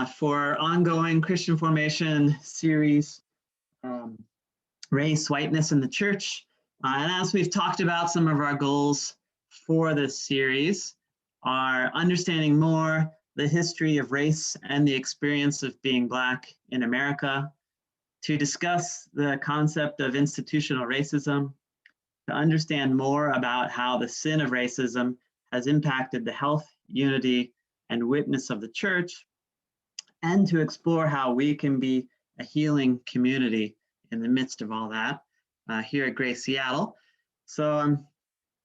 for our ongoing Christian formation series, Race, Whiteness in the Church. And as we've talked about, some of our goals for this series are understanding more the history of race and the experience of being Black in America, to discuss the concept of institutional racism, to understand more about how the sin of racism has impacted the health, unity, and witness of the church, and to explore how we can be a healing community in the midst of all that here at Grace Seattle. So I'm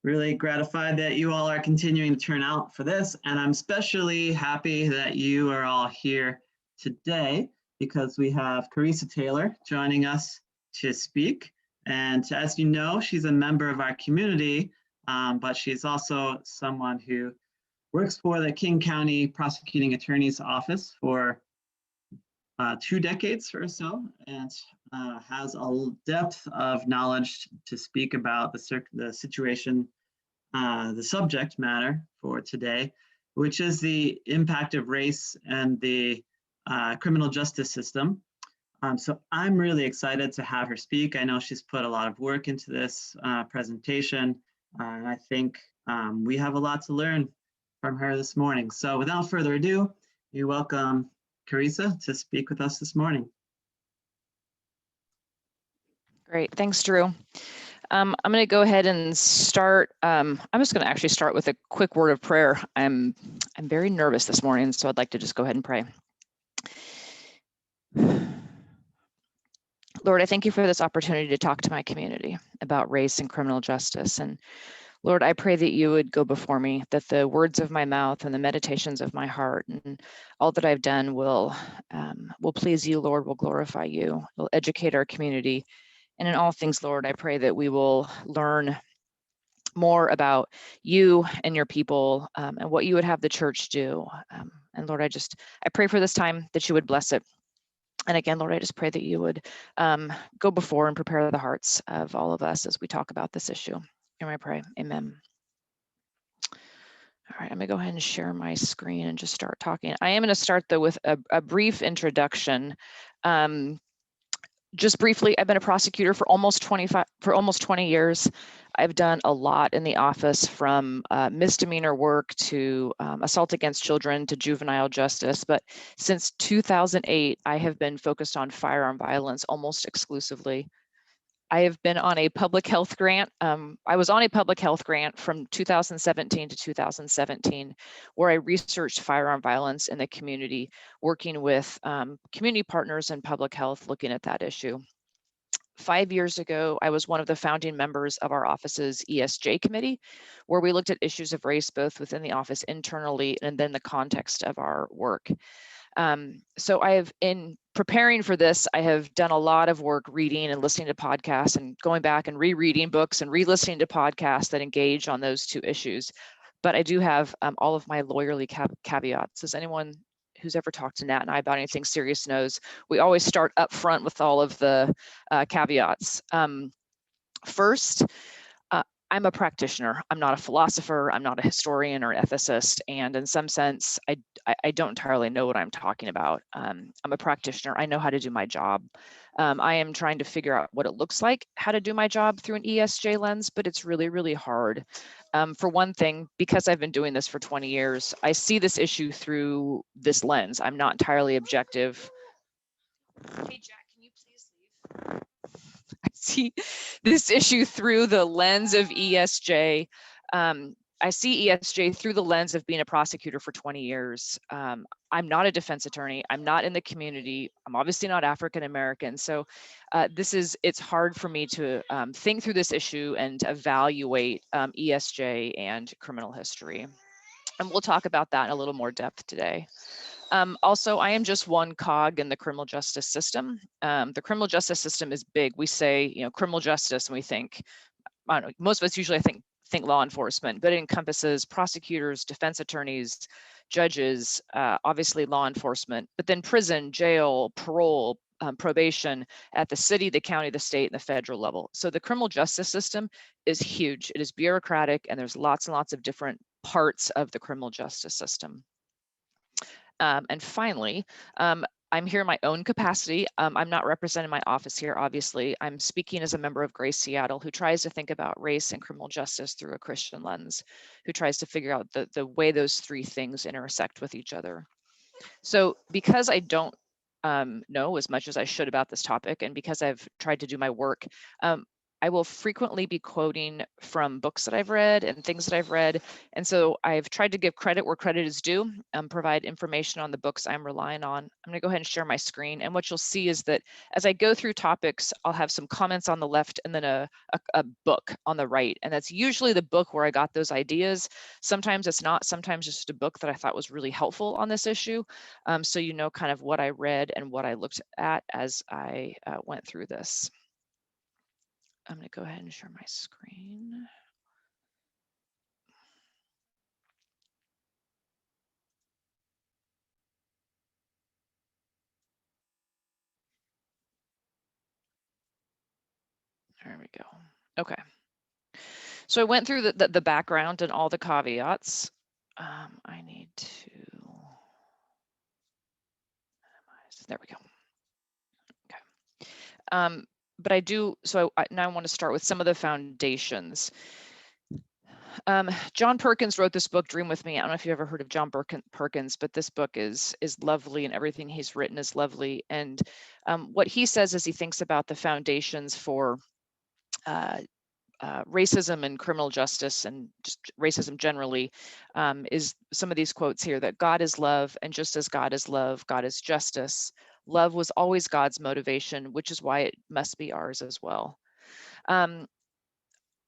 really gratified that you all are continuing to turn out for this, and I'm especially happy that you are all here today because we have Karissa Taylor joining us to speak. And as you know, she's a member of our community, but she's also someone who works for the King County Prosecuting Attorney's Office for 2 decades or so, and has a depth of knowledge to speak about the situation, the subject matter for today, which is the impact of race and the criminal justice system. So I'm really excited to have her speak. I know she's put a lot of work into this presentation, and I think we have a lot to learn from her this morning. So without further ado, we welcome Karissa to speak with us this morning. Great, thanks, Drew. I'm going to go ahead and start. I'm just going to actually start with a quick word of prayer. I'm very nervous this morning, so I'd like to just go ahead and pray. Lord, I thank you for this opportunity to talk to my community about race and criminal justice. And Lord, I pray that you would go before me, that the words of my mouth and the meditations of my heart and all that I've done will please you, Lord, will glorify you, will educate our community. And in all things, Lord, I pray that we will learn more about you and your people and what you would have the church do. And Lord, I pray for this time that you would bless it. And again, Lord, I just pray that you would go before and prepare the hearts of all of us as we talk about this issue. And I pray, amen. All right, I'm gonna go ahead and share my screen and just start talking. I am gonna start though with a brief introduction. Just briefly, I've been a prosecutor for almost 20 years. I've done a lot in the office, from misdemeanor work to assault against children to juvenile justice. But since 2008, I have been focused on firearm violence almost exclusively. I have been on a public health grant. I was on a public health grant from 2017 to 2017, where I researched firearm violence in the community, working with community partners in public health, looking at that issue. 5 years ago, I was one of the founding members of our office's ESJ committee, where we looked at issues of race, both within the office internally and then the context of our work. So in preparing for this, I have done a lot of work reading and listening to podcasts and going back and rereading books and re-listening to podcasts that engage on those two issues. But I do have all of my lawyerly caveats. As anyone who's ever talked to Nat and I about anything serious knows, we always start up front with all of the caveats. First, I'm a practitioner. I'm not a philosopher. I'm not a historian or ethicist. And in some sense, I don't entirely know what I'm talking about. I'm a practitioner. I know how to do my job. I am trying to figure out what it looks like, how to do my job through an ESJ lens, but it's really, really hard. For one thing, because I've been doing this for 20 years, I see this issue through this lens. I'm not entirely objective. Hey, Jack, can you please leave? I see this issue through the lens of ESJ. I see ESJ through the lens of being a prosecutor for 20 years. I'm not a defense attorney. I'm not in the community. I'm obviously not African American. So it's hard for me to think through this issue and evaluate ESJ and criminal history. And we'll talk about that in a little more depth today. Also, I am just one cog in the criminal justice system. The criminal justice system is big. We say, criminal justice, and we think, I don't know, most of us usually think law enforcement, but it encompasses prosecutors, defense attorneys, judges, obviously law enforcement, but then prison, jail, parole, probation at the city, the county, the state, and the federal level. So the criminal justice system is huge. It is bureaucratic, and there's lots and lots of different parts of the criminal justice system. And finally, I'm here in my own capacity. I'm not representing my office here, obviously. I'm speaking as a member of Grace Seattle, who tries to think about race and criminal justice through a Christian lens, who tries to figure out the way those three things intersect with each other. So because I don't know as much as I should about this topic, and because I've tried to do my work, I will frequently be quoting from books that I've read and things that I've read. And so I've tried to give credit where credit is due, provide information on the books I'm relying on. I'm gonna go ahead and share my screen. And what you'll see is that as I go through topics, I'll have some comments on the left and then a book on the right. And that's usually the book where I got those ideas. Sometimes it's not, sometimes it's just a book that I thought was really helpful on this issue. So you know kind of what I read and what I looked at as I went through this. I'm going to go ahead and share my screen. There we go. Okay. So I went through the background and all the caveats. I need to minimize. There we go. Okay. But I do, so now I want to start with some of the foundations. John Perkins wrote this book, Dream With Me. I don't know if you've ever heard of John Perkins, but this book is lovely, and everything he's written is lovely. And what he says is he thinks about the foundations for racism and criminal justice, and just racism generally, is some of these quotes here: that God is love, and just as God is love, God is justice. Love was always God's motivation, which is why it must be ours as well. I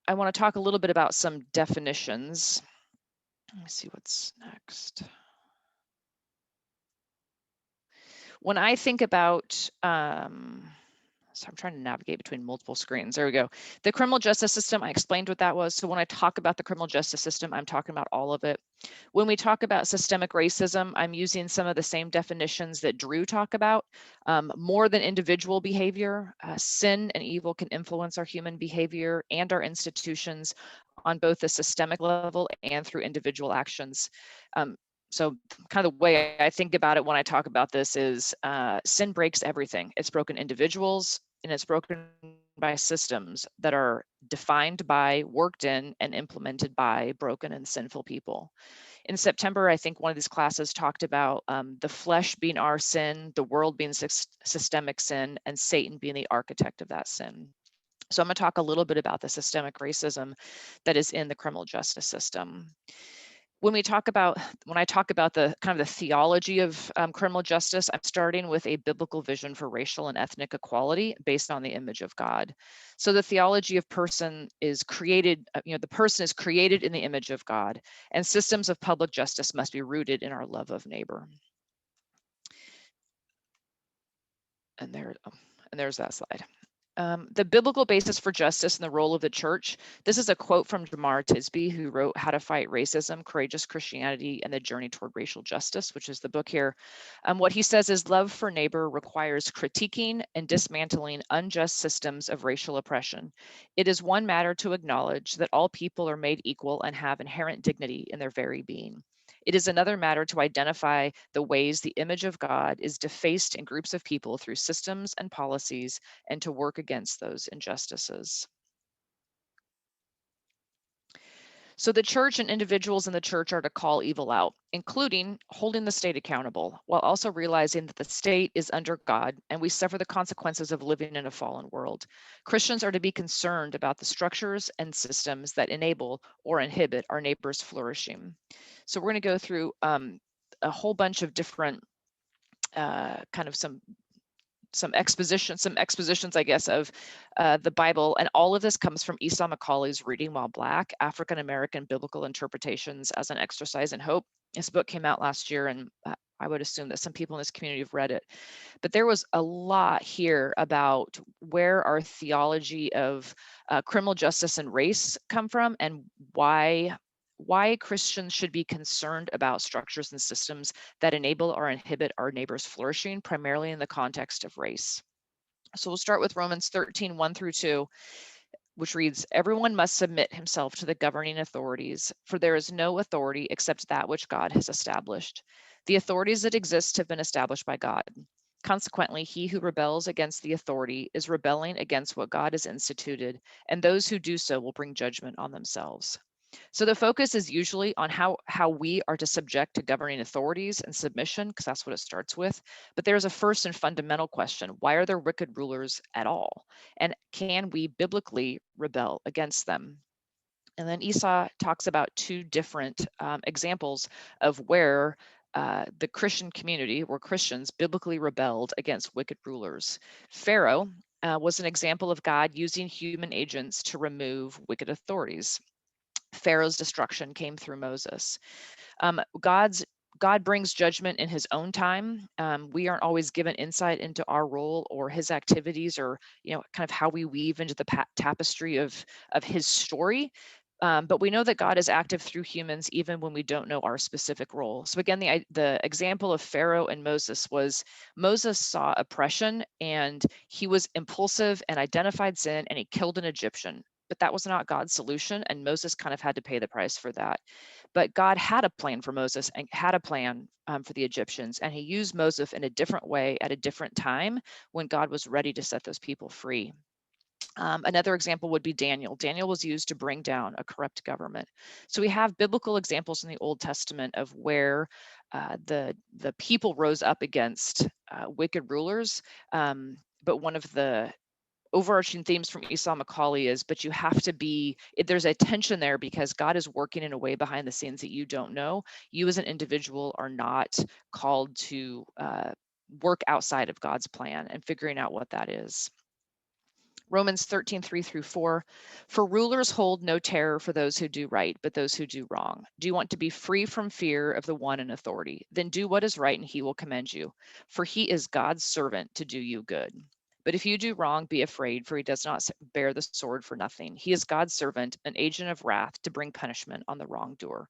want to talk a little bit about some definitions. Let me see what's next. When I think about, so I'm trying to navigate between multiple screens. There we go. The criminal justice system, I explained what that was. So when I talk about the criminal justice system, I'm talking about all of it. When we talk about systemic racism, I'm using some of the same definitions that Drew talked about. More than individual behavior, sin and evil can influence our human behavior and our institutions on both the systemic level and through individual actions. So kind of the way I think about it when I talk about this is sin breaks everything. It's broken individuals, and it's broken by systems that are defined by, worked in, and implemented by broken and sinful people. In September, I think one of these classes talked about the flesh being our sin, the world being systemic sin, and Satan being the architect of that sin. So I'm going to talk a little bit about the systemic racism that is in the criminal justice system. When I talk about the kind of the theology of criminal justice, I'm starting with a biblical vision for racial and ethnic equality based on the image of God. So the theology of person is created, the person is created in the image of God, and systems of public justice must be rooted in our love of neighbor. And there's that slide. The biblical basis for justice and the role of the church. This is a quote from Jamar Tisby, who wrote How to Fight Racism, Courageous Christianity, and the Journey Toward Racial Justice, which is the book here. What he says is love for neighbor requires critiquing and dismantling unjust systems of racial oppression. It is one matter to acknowledge that all people are made equal and have inherent dignity in their very being. It is another matter to identify the ways the image of God is defaced in groups of people through systems and policies, and to work against those injustices. So the church and individuals in the church are to call evil out, including holding the state accountable, while also realizing that the state is under God and we suffer the consequences of living in a fallen world. Christians are to be concerned about the structures and systems that enable or inhibit our neighbors' flourishing. So we're going to go through a whole bunch of different kind of some expositions, I guess, of the Bible. And all of this comes from Esau McCauley's Reading While Black, African American Biblical Interpretations as an Exercise in Hope. This book came out last year, and I would assume that some people in this community have read it. But there was a lot here about where our theology of criminal justice and race come from, and why Christians should be concerned about structures and systems that enable or inhibit our neighbors' flourishing, primarily in the context of race. So we'll start with Romans 13, 1-2, which reads, "Everyone must submit himself to the governing authorities, for there is no authority except that which God has established. The authorities that exist have been established by God. Consequently, he who rebels against the authority is rebelling against what God has instituted, and those who do so will bring judgment on themselves. So the focus is usually on how we are to subject to governing authorities and submission, because that's what it starts with. But there's a first and fundamental question: why are there wicked rulers at all? And can we biblically rebel against them? And then Esau talks about two different examples of where the Christian community, where Christians biblically rebelled against wicked rulers. Pharaoh was an example of God using human agents to remove wicked authorities. Pharaoh's destruction came through Moses. God brings judgment in his own time. We aren't always given insight into our role or his activities, or kind of how we weave into the tapestry of his story. But we know that God is active through humans even when we don't know our specific role. So again, the example of Pharaoh and Moses was Moses saw oppression and he was impulsive and identified sin and he killed an Egyptian. But that was not God's solution, and Moses kind of had to pay the price for that. But God had a plan for Moses and had a plan for the Egyptians, and he used Moses in a different way at a different time when God was ready to set those people free. Another example would be Daniel. Daniel was used to bring down a corrupt government. So we have biblical examples in the Old Testament of where the people rose up against wicked rulers. But one of the overarching themes from Esau McCauley is, but you have to be, there's a tension there because God is working in a way behind the scenes that you don't know. You as an individual are not called to work outside of God's plan, and figuring out what that is. Romans 13:3-4, for rulers hold no terror for those who do right, but those who do wrong. Do you want to be free from fear of the one in authority? Then do what is right and he will commend you, for he is God's servant to do you good. But if you do wrong, be afraid, for he does not bear the sword for nothing. He is God's servant, an agent of wrath to bring punishment on the wrongdoer.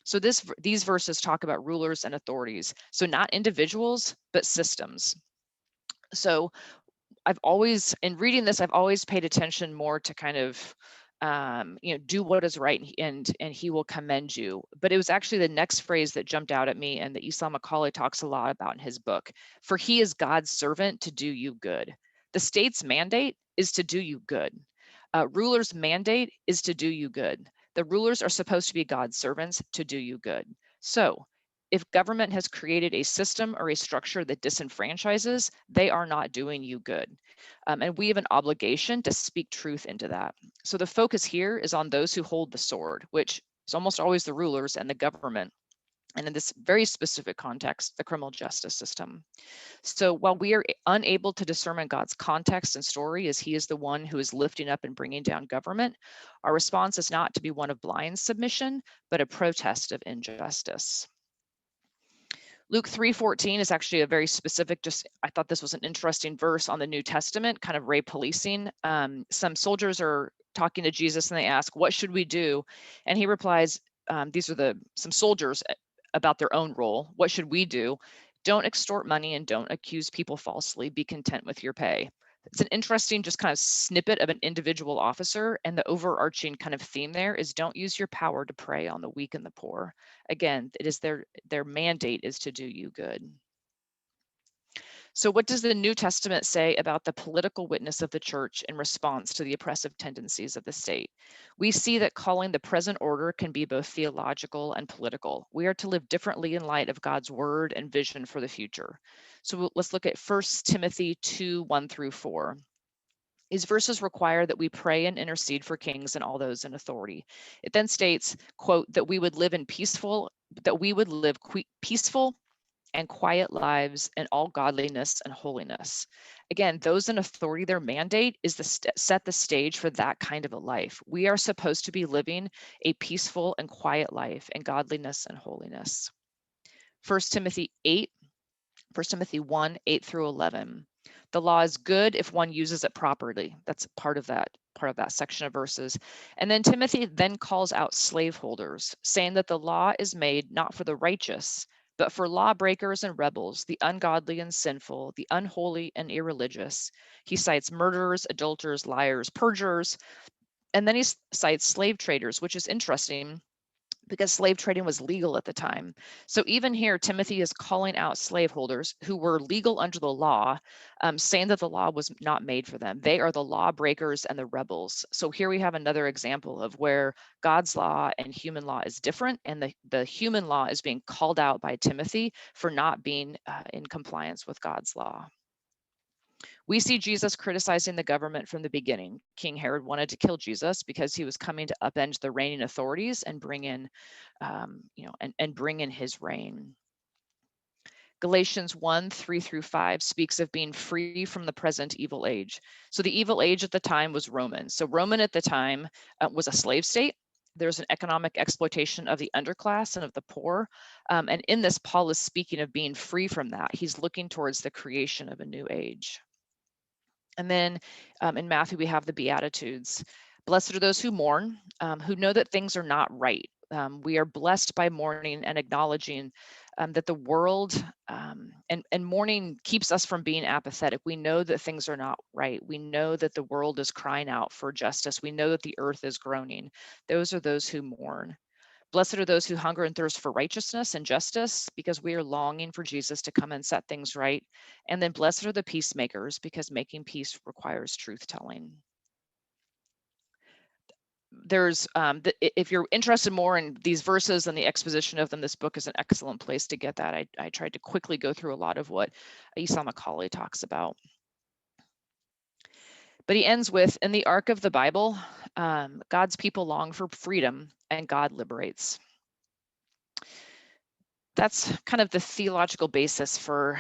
So these verses talk about rulers and authorities. So not individuals, but systems. So in reading this, I've always paid attention more to kind of, do what is right and he will commend you. But it was actually the next phrase that jumped out at me and that Esau McCauley talks a lot about in his book. For he is God's servant to do you good. The state's mandate is to do you good. Ruler's mandate is to do you good. The rulers are supposed to be God's servants to do you good. So if government has created a system or a structure that disenfranchises, they are not doing you good. And we have an obligation to speak truth into that. So the focus here is on those who hold the sword, which is almost always the rulers and the government. And in this very specific context, the criminal justice system. So while we are unable to discern God's context and story, as he is the one who is lifting up and bringing down government, our response is not to be one of blind submission, but a protest of injustice. Luke 3:14 is actually a very specific, I thought this was an interesting verse on the New Testament, kind of Ray policing. Some soldiers are talking to Jesus and they ask, what should we do? And he replies, these are some soldiers about their own role. What should we do? Don't extort money and don't accuse people falsely. Be content with your pay. It's an interesting just kind of snippet of an individual officer, and the overarching kind of theme there is don't use your power to prey on the weak and the poor. Again, it is their mandate is to do you good. So what does the New Testament say about the political witness of the church in response to the oppressive tendencies of the state? We see that calling the present order can be both theological and political. We are to live differently in light of God's word and vision for the future. So let's look at 1 Timothy 2:1-4. These verses require that we pray and intercede for kings and all those in authority. It then states, quote, that we would live peaceful and quiet lives in all godliness and holiness. Again, those in authority, their mandate is to set the stage for that kind of a life. We are supposed to be living a peaceful and quiet life in godliness and holiness. 1 Timothy 1:8-11. The law is good if one uses it properly. That's part of that section of verses. And then Timothy then calls out slaveholders, saying that the law is made not for the righteous, but for lawbreakers and rebels, the ungodly and sinful, the unholy and irreligious. He cites murderers, adulterers, liars, perjurers, and then he cites slave traders, which is interesting because slave trading was legal at the time. So even here, Timothy is calling out slaveholders who were legal under the law, saying that the law was not made for them. They are the lawbreakers and the rebels. So here we have another example of where God's law and human law is different, and the human law is being called out by Timothy for not being in compliance with God's law. We see Jesus criticizing the government from the beginning. King Herod wanted to kill Jesus because he was coming to upend the reigning authorities and bring in, and bring in his reign. Galatians 1:3-5 speaks of being free from the present evil age. So the evil age at the time was Roman. So Roman at the time was a slave state. There's an economic exploitation of the underclass and of the poor. And in this, Paul is speaking of being free from that. He's looking towards the creation of a new age. And then in Matthew, we have the Beatitudes. Blessed are those who mourn, who know that things are not right. We are blessed by mourning and acknowledging that the world and mourning keeps us from being apathetic. We know that things are not right. We know that the world is crying out for justice. We know that the earth is groaning. Those are those who mourn. Blessed are those who hunger and thirst for righteousness and justice, because we are longing for Jesus to come and set things right. And then blessed are the peacemakers, because making peace requires truth telling. There's, if you're interested more in these verses and the exposition of them, this book is an excellent place to get that. I tried to quickly go through a lot of what Esau Macaulay talks about. But he ends with, in the arc of the Bible, God's people long for freedom and God liberates. That's kind of the theological basis for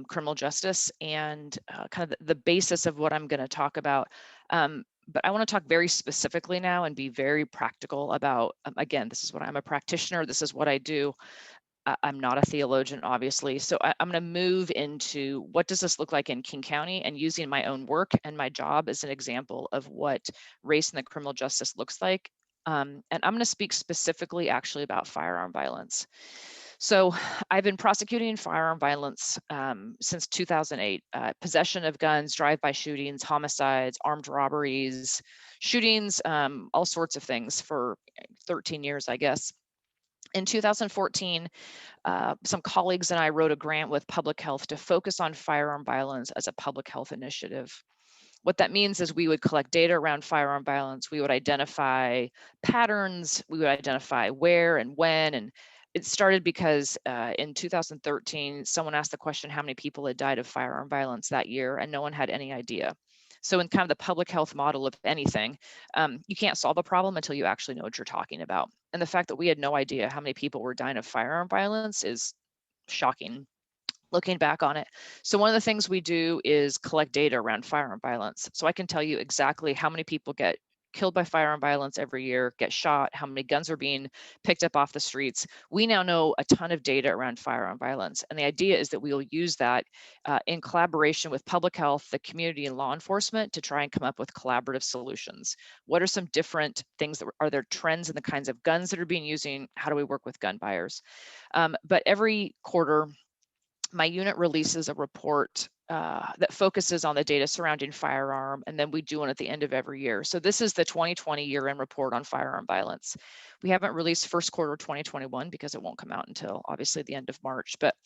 criminal justice and kind of the basis of what I'm going to talk about. But I want to talk very specifically now and be very practical about, again, this is what I'm a practitioner, this is what I do. I'm not a theologian, obviously. So I'm going to move into what does this look like in King County, and using my own work and my job as an example of what race in the criminal justice looks like. And I'm going to speak specifically actually about firearm violence. So I've been prosecuting firearm violence since 2008. Possession of guns, drive-by shootings, homicides, armed robberies, shootings, all sorts of things for 13 years, I guess. In 2014, some colleagues and I wrote a grant with Public Health to focus on firearm violence as a public health initiative. What that means is we would collect data around firearm violence. We would identify patterns. We would identify where and when. And it started because in 2013, someone asked the question, how many people had died of firearm violence that year? And no one had any idea. So in kind of the public health model of anything, you can't solve a problem until you actually know what you're talking about. And the fact that we had no idea how many people were dying of firearm violence is shocking, looking back on it. So one of the things we do is collect data around firearm violence. So I can tell you exactly how many people get killed by firearm violence every year, get shot, how many guns are being picked up off the streets. We now know a ton of data around firearm violence. And the idea is that we will use that in collaboration with public health, the community, and law enforcement to try and come up with collaborative solutions. What are some different things that are there trends in the kinds of guns that are being used? How do we work with gun buyers? But every quarter, my unit releases a report that focuses on the data surrounding firearm, and then we do one at the end of every year. So this is the 2020 year-end report on firearm violence. We haven't released first quarter 2021 because it won't come out until obviously the end of March. But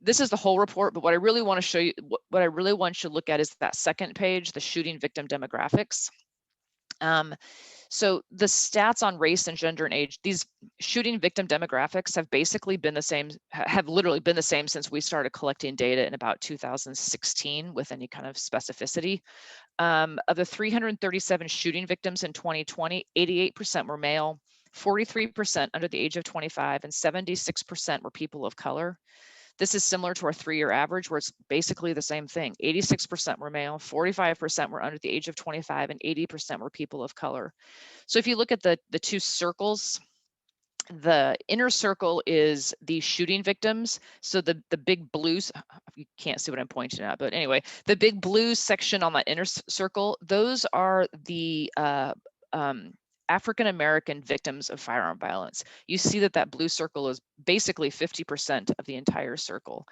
this is the whole report, but what I really want to show you, what I really want you to look at is that second page, the shooting victim demographics. So the stats on race and gender and age, these shooting victim demographics have basically been the same, have literally been the same since we started collecting data in about 2016 with any kind of specificity. Of the 337 shooting victims in 2020, 88% were male, 43% under the age of 25, and 76% were people of color. This is similar to our 3-year average, where it's basically the same thing. 86% were male, 45% were under the age of 25, and 80% were people of color. So if you look at the two circles, the inner circle is the shooting victims. So the big blues, you can't see what I'm pointing at, but anyway, the big blue section on that inner circle, those are the African-American victims of firearm violence. You see that blue circle is basically 50% of the entire circle.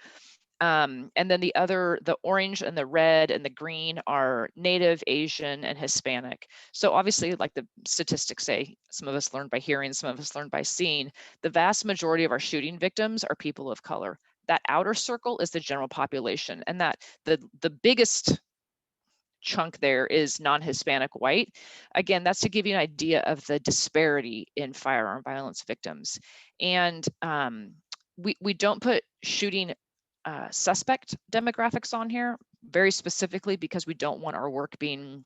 And then the orange and the red and the green are Native, Asian, and Hispanic. So obviously, like the statistics say, some of us learned by hearing, some of us learned by seeing, the vast majority of our shooting victims are people of color. That outer circle is the general population, and that the biggest chunk there is non-Hispanic white. Again, that's to give you an idea of the disparity in firearm violence victims. And we don't put shooting suspect demographics on here very specifically because we don't want our work being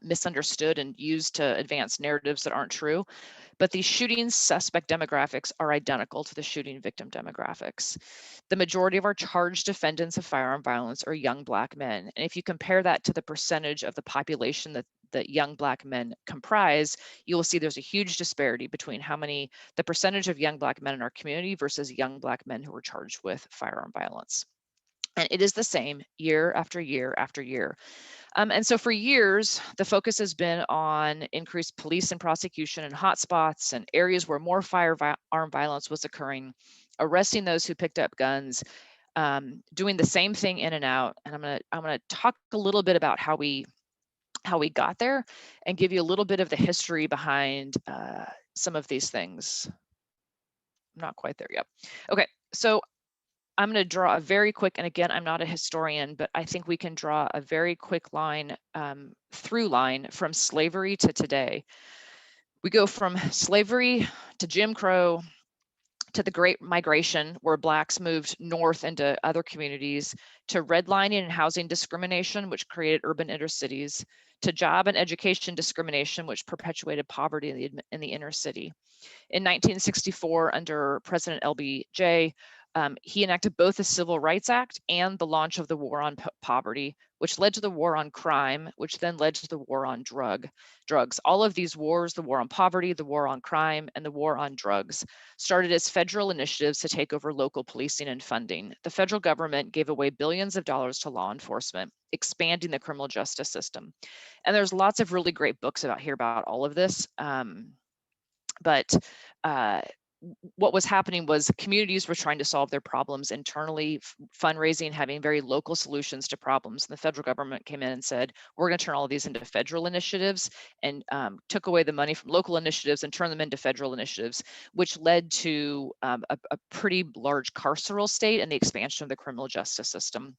misunderstood and used to advance narratives that aren't true. But these shooting suspect demographics are identical to the shooting victim demographics. The majority of our charged defendants of firearm violence are young Black men. And if you compare that to the percentage of the population that young Black men comprise, you will see there's a huge disparity between the percentage of young Black men in our community versus young Black men who are charged with firearm violence. And it is the same year after year after year. And so for years, the focus has been on increased police and prosecution in hotspots and areas where more firearm violence was occurring, arresting those who picked up guns, doing the same thing in and out. And I'm gonna talk a little bit about how we got there and give you a little bit of the history behind some of these things. I'm not quite there yet. Okay, so I'm going to draw a very quick, and again, I'm not a historian, but I think we can draw a very quick line, through line from slavery to today. We go from slavery to Jim Crow to the Great Migration, where Blacks moved north into other communities, to redlining and housing discrimination, which created urban inner cities, to job and education discrimination, which perpetuated poverty in the inner city. In 1964, under President LBJ, he enacted both the Civil Rights Act and the launch of the War on Poverty, which led to the War on Crime, which then led to the War on Drugs. All of these wars, the War on Poverty, the War on Crime, and the War on Drugs, started as federal initiatives to take over local policing and funding. The federal government gave away billions of dollars to law enforcement, expanding the criminal justice system. And there's lots of really great books about all of this. But what was happening was communities were trying to solve their problems internally, fundraising, having very local solutions to problems. And the federal government came in and said, we're going to turn all of these into federal initiatives, and took away the money from local initiatives and turned them into federal initiatives, which led to a pretty large carceral state and the expansion of the criminal justice system.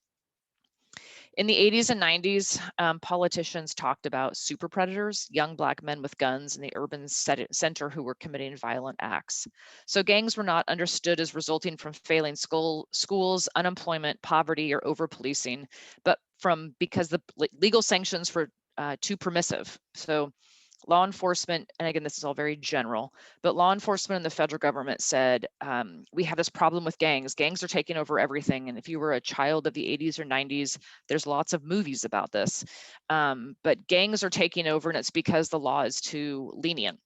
In the 80s and 90s, politicians talked about super predators, young Black men with guns in the urban center who were committing violent acts. So gangs were not understood as resulting from failing schools, unemployment, poverty, or over-policing, but because the legal sanctions were too permissive. So law enforcement, and again, this is all very general, but law enforcement and the federal government said, we have this problem with gangs. Gangs are taking over everything. And if you were a child of the 80s or 90s, there's lots of movies about this. But gangs are taking over, and it's because the law is too lenient.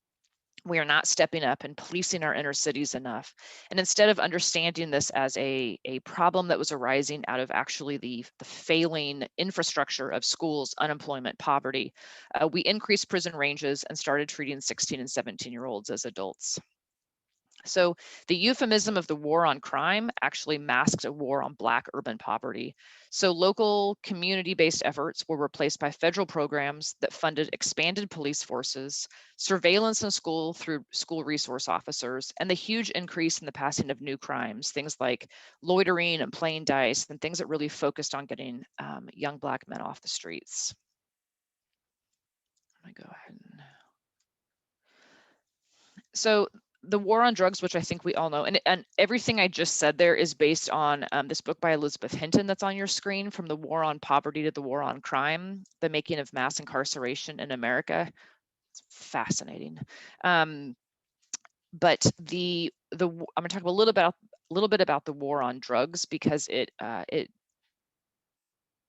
We are not stepping up and policing our inner cities enough. And instead of understanding this as a problem that was arising out of actually the failing infrastructure of schools, unemployment, poverty, we increased prison ranges and started treating 16 and 17-year-olds as adults. So the euphemism of the war on crime actually masked a war on Black urban poverty. So local community-based efforts were replaced by federal programs that funded expanded police forces, surveillance in school through school resource officers, and the huge increase in the passing of new crimes, things like loitering and playing dice, and things that really focused on getting young Black men off the streets. I'm gonna go ahead and... So the war on drugs, which I think we all know, and everything I just said there is based on this book by Elizabeth Hinton that's on your screen, From the War on Poverty to the War on Crime, The Making of Mass Incarceration in America. It's fascinating. But I'm gonna talk a little bit about the war on drugs, because it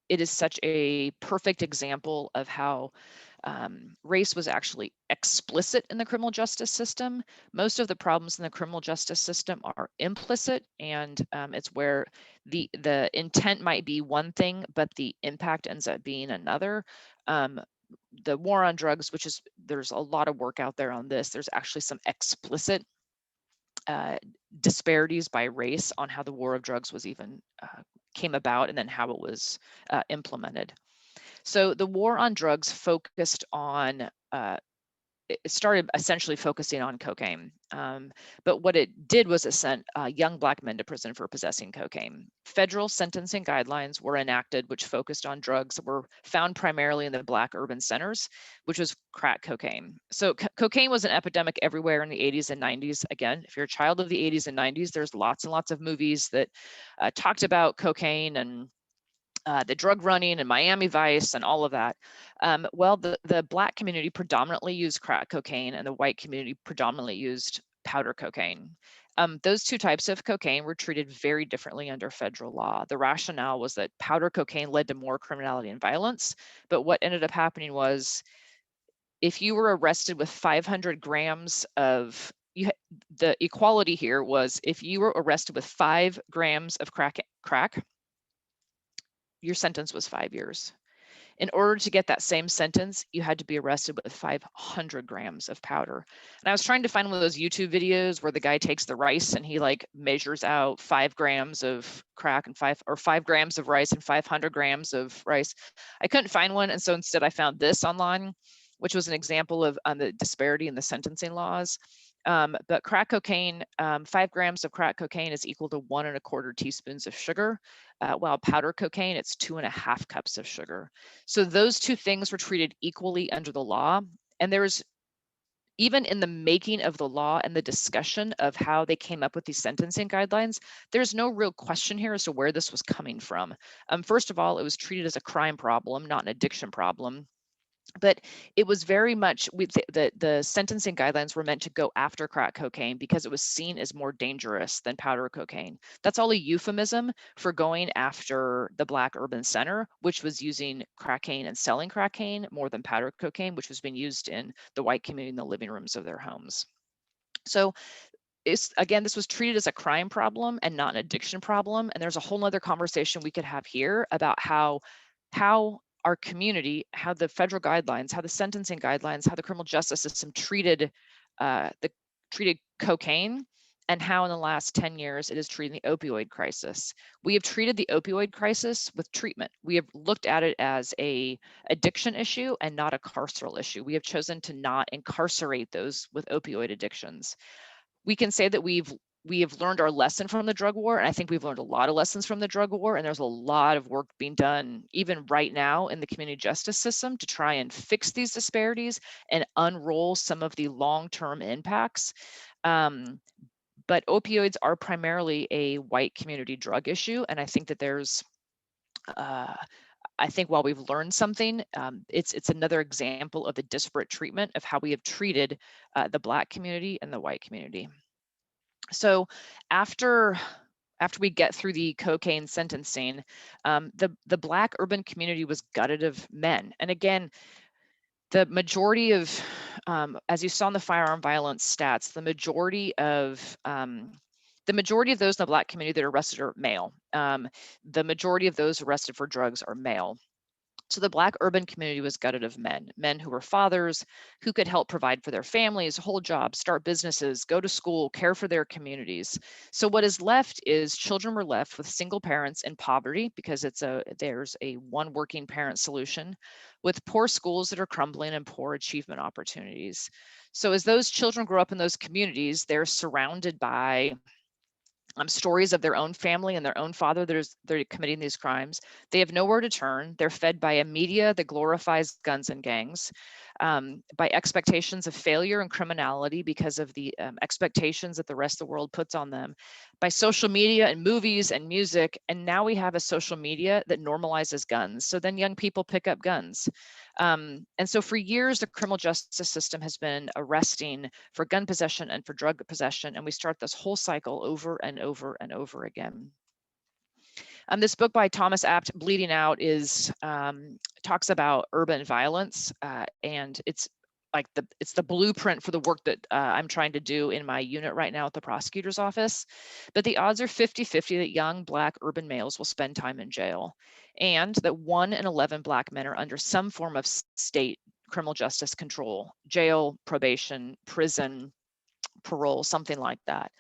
is such a perfect example of how race was actually explicit in the criminal justice system. Most of the problems in the criminal justice system are implicit, and it's where the intent might be one thing, but the impact ends up being another. The war on drugs, there's a lot of work out there on this. There's actually some explicit disparities by race on how the war of drugs was even came about, and then how it was implemented. So the war on drugs focused on it started essentially focusing on cocaine. But what it did was it sent young Black men to prison for possessing cocaine. Federal sentencing guidelines were enacted, which focused on drugs that were found primarily in the Black urban centers, which was crack cocaine. So cocaine was an epidemic everywhere in the 80s and 90s. Again, if you're a child of the 80s and 90s, there's lots and lots of movies that talked about cocaine and the drug running and Miami Vice and all of that. Well, the Black community predominantly used crack cocaine, and the white community predominantly used powder cocaine. Those two types of cocaine were treated very differently under federal law. The rationale was that powder cocaine led to more criminality and violence, but what ended up happening was if you were arrested with 500 grams of the equality here was if you were arrested with 5 grams of crack, your sentence was 5 years. In order to get that same sentence, you had to be arrested with 500 grams of powder. And I was trying to find one of those YouTube videos where the guy takes the rice and he like measures out 5 grams of crack and 5 grams of rice and 500 grams of rice. I couldn't find one. And so instead I found this online, which was an example of the disparity in the sentencing laws. But crack cocaine, 5 grams of crack cocaine is equal to 1 1/4 teaspoons of sugar, while powder cocaine, it's 2.5 cups of sugar. So those two things were treated equally under the law. And there's even in the making of the law and the discussion of how they came up with these sentencing guidelines, there's no real question here as to where this was coming from. First of all, it was treated as a crime problem, not an addiction problem. But it was very much the sentencing guidelines were meant to go after crack cocaine because it was seen as more dangerous than powder cocaine. That's all a euphemism for going after the Black urban center, which was using crackcane and selling crackcane more than powder cocaine, which was being used in the white community in the living rooms of their homes. So again, this was treated as a crime problem and not an addiction problem. And there's a whole other conversation we could have here about how our community, how the federal guidelines, how the sentencing guidelines, how the criminal justice system treated cocaine, and how in the last 10 years it is treating the opioid crisis. We have treated the opioid crisis with treatment. We have looked at it as a addiction issue and not a carceral issue. We have chosen to not incarcerate those with opioid addictions. We can say that we have learned our lesson from the drug war, and I think we've learned a lot of lessons from the drug war, and there's a lot of work being done even right now in the community justice system to try and fix these disparities and unroll some of the long-term impacts. But opioids are primarily a white community drug issue, and I think that there's I think while we've learned something, it's another example of the disparate treatment of how we have treated the Black community and the white community. So after we get through the cocaine sentencing, the Black urban community was gutted of men. And again, the majority of, as you saw in the firearm violence stats, the majority of those in the Black community that are arrested are male. The majority of those arrested for drugs are male. So the Black urban community was gutted of men who were fathers, who could help provide for their families, hold jobs, start businesses, go to school, care for their communities. So what is left is children were left with single parents in poverty because there's a one working parent solution, with poor schools that are crumbling and poor achievement opportunities. So as those children grow up in those communities, they're surrounded by stories of their own family and their own father they're committing these crimes. They have nowhere to turn. They're fed by a media that glorifies guns and gangs, by expectations of failure and criminality because of the expectations that the rest of the world puts on them, by social media and movies and music. And now we have a social media that normalizes guns. So then young people pick up guns. And so for years, the criminal justice system has been arresting for gun possession and for drug possession. And we start this whole cycle over and over and over again. This book by Thomas Abt, Bleeding Out, talks about urban violence, and it's the blueprint for the work that I'm trying to do in my unit right now at the prosecutor's office. But the odds are 50-50 that young Black urban males will spend time in jail, and that 1 in 11 Black men are under some form of state criminal justice control: jail, probation, prison, parole, something like that.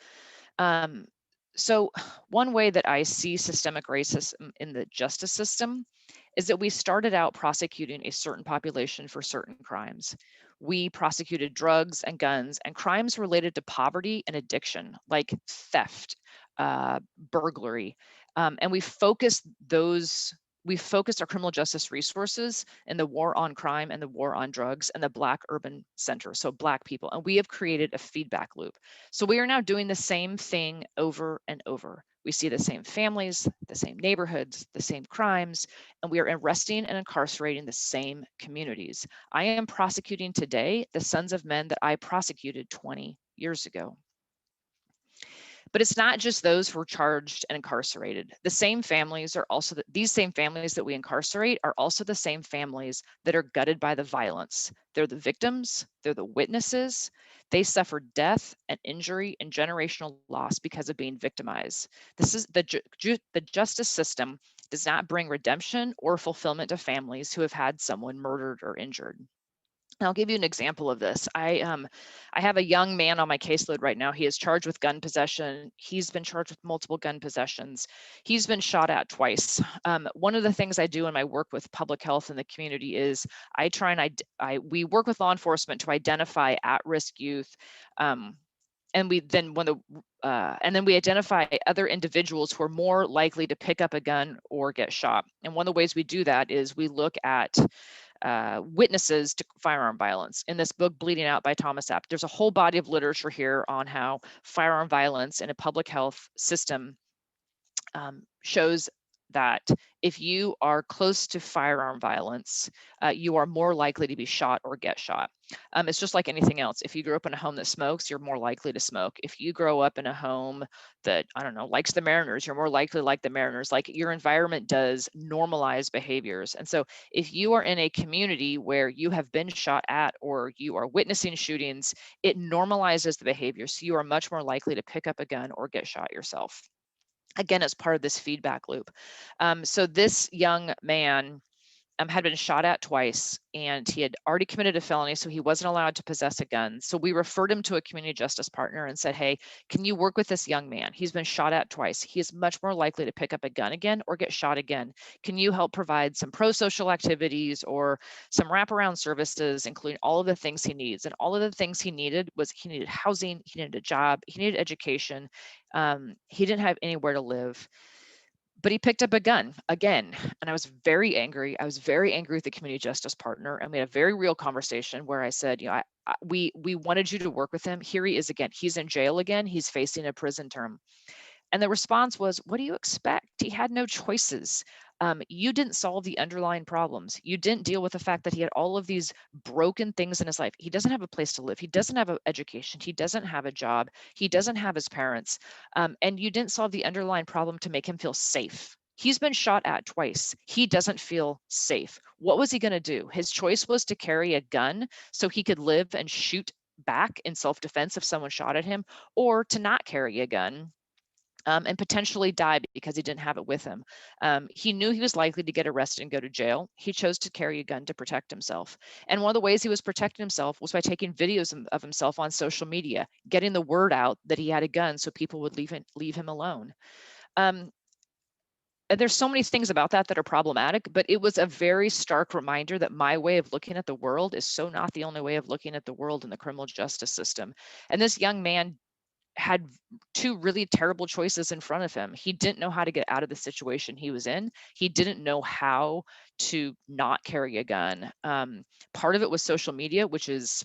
So one way that I see systemic racism in the justice system is that we started out prosecuting a certain population for certain crimes. We prosecuted drugs and guns and crimes related to poverty and addiction, like theft, burglary, and we focused our criminal justice resources in the war on crime and the war on drugs and the Black urban center, so Black people, and we have created a feedback loop. So we are now doing the same thing over and over. We see the same families, the same neighborhoods, the same crimes, and we are arresting and incarcerating the same communities. I am prosecuting today the sons of men that I prosecuted 20 years ago. But it's not just those who are charged and incarcerated. The same families are also, these same families that we incarcerate are also the same families that are gutted by the violence. They're the victims, they're the witnesses. They suffered death and injury and generational loss because of being victimized. This is the justice system does not bring redemption or fulfillment to families who have had someone murdered or injured. I'll give you an example of this. I have a young man on my caseload right now. He is charged with gun possession. He's been charged with multiple gun possessions. He's been shot at twice. One of the things I do in my work with public health in the community is I try and we work with law enforcement to identify at-risk youth. And then we identify other individuals who are more likely to pick up a gun or get shot. And one of the ways we do that is we look at witnesses to firearm violence. In this book, Bleeding Out by Thomas Abt, there's a whole body of literature here on how firearm violence in a public health system shows that if you are close to firearm violence, you are more likely to be shot or get shot. It's just like anything else. If you grow up in a home that smokes, you're more likely to smoke. If you grow up in a home that, I don't know, likes the Mariners, you're more likely to like the Mariners. Like, your environment does normalize behaviors. And so if you are in a community where you have been shot at or you are witnessing shootings, it normalizes the behavior. So you are much more likely to pick up a gun or get shot yourself. Again, as part of this feedback loop. So this young man had been shot at twice, and he had already committed a felony, so he wasn't allowed to possess a gun. So we referred him to a community justice partner and said, hey, can you work with this young man? He's been shot at twice. He is much more likely to pick up a gun again or get shot again. Can you help provide some pro-social activities or some wraparound services, including all of the things he needs? And all of the things he needed was, he needed housing, he needed a job, he needed education. He didn't have anywhere to live. But he picked up a gun again, and I was very angry. I was very angry with the community justice partner, and we had a very real conversation where I said, you know, we wanted you to work with him. Here he is again. He's in jail again. He's facing a prison term. And the response was, what do you expect? He had no choices. You didn't solve the underlying problems. You didn't deal with the fact that he had all of these broken things in his life. He doesn't have a place to live. He doesn't have an education. He doesn't have a job. He doesn't have his parents. And you didn't solve the underlying problem to make him feel safe. He's been shot at twice. He doesn't feel safe. What was he going to do? His choice was to carry a gun so he could live and shoot back in self-defense if someone shot at him, or to not carry a gun and potentially die because he didn't have it with him. He knew he was likely to get arrested and go to jail. He chose to carry a gun to protect himself. And one of the ways he was protecting himself was by taking videos of himself on social media, getting the word out that he had a gun so people would leave him alone. And there's so many things about that are problematic, but it was a very stark reminder that my way of looking at the world is so not the only way of looking at the world in the criminal justice system. And this young man had two really terrible choices in front of him. He didn't know how to get out of the situation he was in. He didn't know how to not carry a gun. Part of it was social media, which is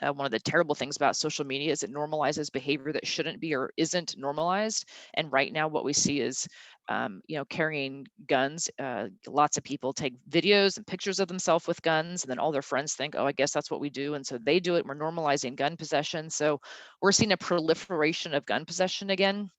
one of the terrible things about social media is it normalizes behavior that shouldn't be or isn't normalized. And right now what we see is, carrying guns. Lots of people take videos and pictures of themselves with guns, and then all their friends think, oh, I guess that's what we do. And so they do it. We're normalizing gun possession. So we're seeing a proliferation of gun possession again.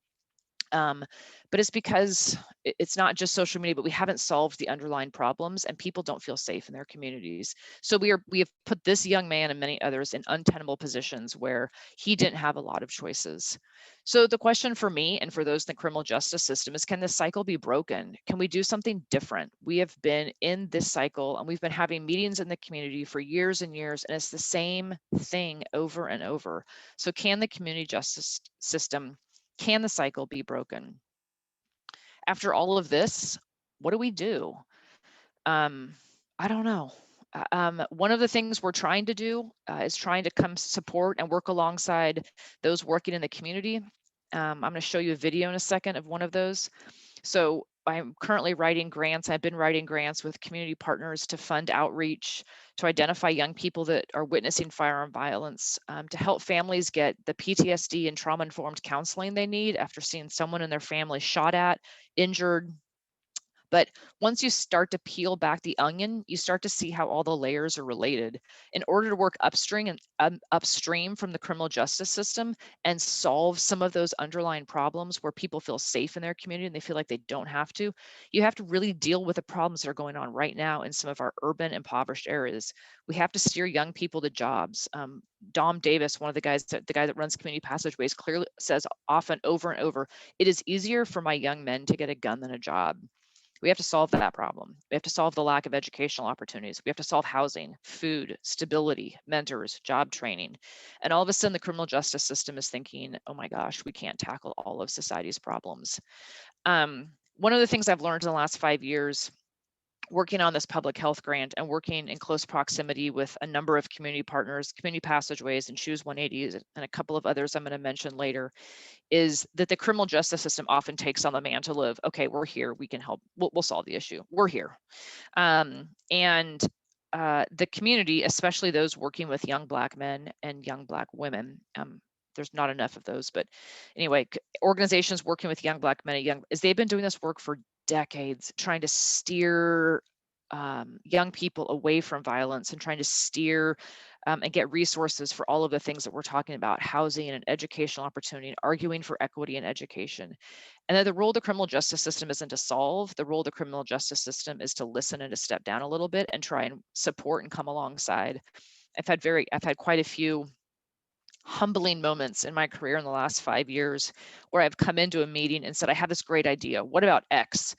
But it's because it's not just social media, but we haven't solved the underlying problems and people don't feel safe in their communities. So we have put this young man and many others in untenable positions where he didn't have a lot of choices. So the question for me and for those in the criminal justice system is, can this cycle be broken? Can we do something different? We have been in this cycle and we've been having meetings in the community for years and years, and it's the same thing over and over. So can the community justice system, can the cycle be broken? After all of this, what do we do? I don't know. One of the things we're trying to do is trying to come support and work alongside those working in the community. I'm going to show you a video in a second of one of those. So I'm currently writing grants. I've been writing grants with community partners to fund outreach, to identify young people that are witnessing firearm violence, to help families get the PTSD and trauma-informed counseling they need after seeing someone in their family shot at, injured. But once you start to peel back the onion, you start to see how all the layers are related. In order to work upstream and upstream from the criminal justice system and solve some of those underlying problems where people feel safe in their community and they feel like they don't have to, you have to really deal with the problems that are going on right now in some of our urban impoverished areas. We have to steer young people to jobs. Dom Davis, one of the guys, the guy that runs Community Passageways, clearly says often over and over, it is easier for my young men to get a gun than a job. We have to solve that problem. We have to solve the lack of educational opportunities. We have to solve housing, food, stability, mentors, job training. And all of a sudden, the criminal justice system is thinking, oh my gosh, we can't tackle all of society's problems. One of the things I've learned in the last 5 years, working on this public health grant and working in close proximity with a number of community partners, Community Passageways and Choose 180 and a couple of others I'm going to mention later, is that the criminal justice system often takes on the mantle of, okay, we're here, we can help, we'll solve the issue, we're here. And the community, especially those working with young Black men and young Black women, there's not enough of those, but anyway, organizations working with young Black men and young, as they've been doing this work for decades, trying to steer young people away from violence and trying to steer and get resources for all of the things that we're talking about, housing and educational opportunity, and arguing for equity in education. And then the role of the criminal justice system isn't to solve. The role of the criminal justice system is to listen and to step down a little bit and try and support and come alongside. I've had quite a few humbling moments in my career in the last 5 years where I've come into a meeting and said, I have this great idea. What about X?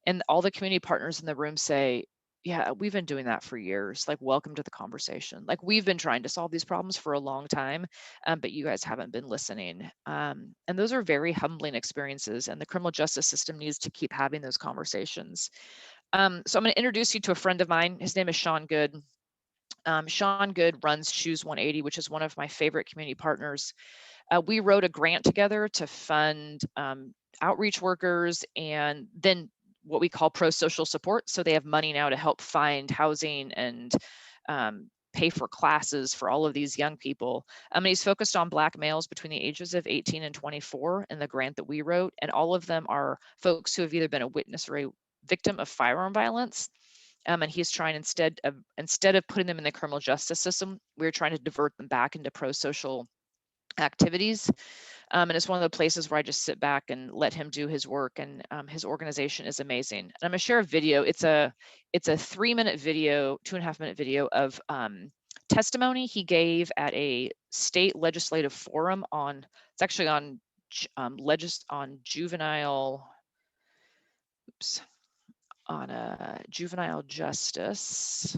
And all the community partners in the room say, yeah, we've been doing that for years. Like, welcome to the conversation. Like, we've been trying to solve these problems for a long time, but you guys haven't been listening. And those are very humbling experiences. And the criminal justice system needs to keep having those conversations. So I'm going to introduce you to a friend of mine. His name is Sean Good. Sean Good runs Choose 180, which is one of my favorite community partners. We wrote a grant together to fund outreach workers and then what we call pro-social support. So they have money now to help find housing and pay for classes for all of these young people. And he's focused on Black males between the ages of 18 and 24 in the grant that we wrote. And all of them are folks who have either been a witness or a victim of firearm violence. And he's trying, instead of putting them in the criminal justice system, we're trying to divert them back into pro-social activities. And it's one of the places where I just sit back and let him do his work. And his organization is amazing. And I'm gonna share a video. It's a 3-minute video, 2.5-minute video of testimony he gave at a state legislative forum on, it's actually on juvenile, juvenile justice.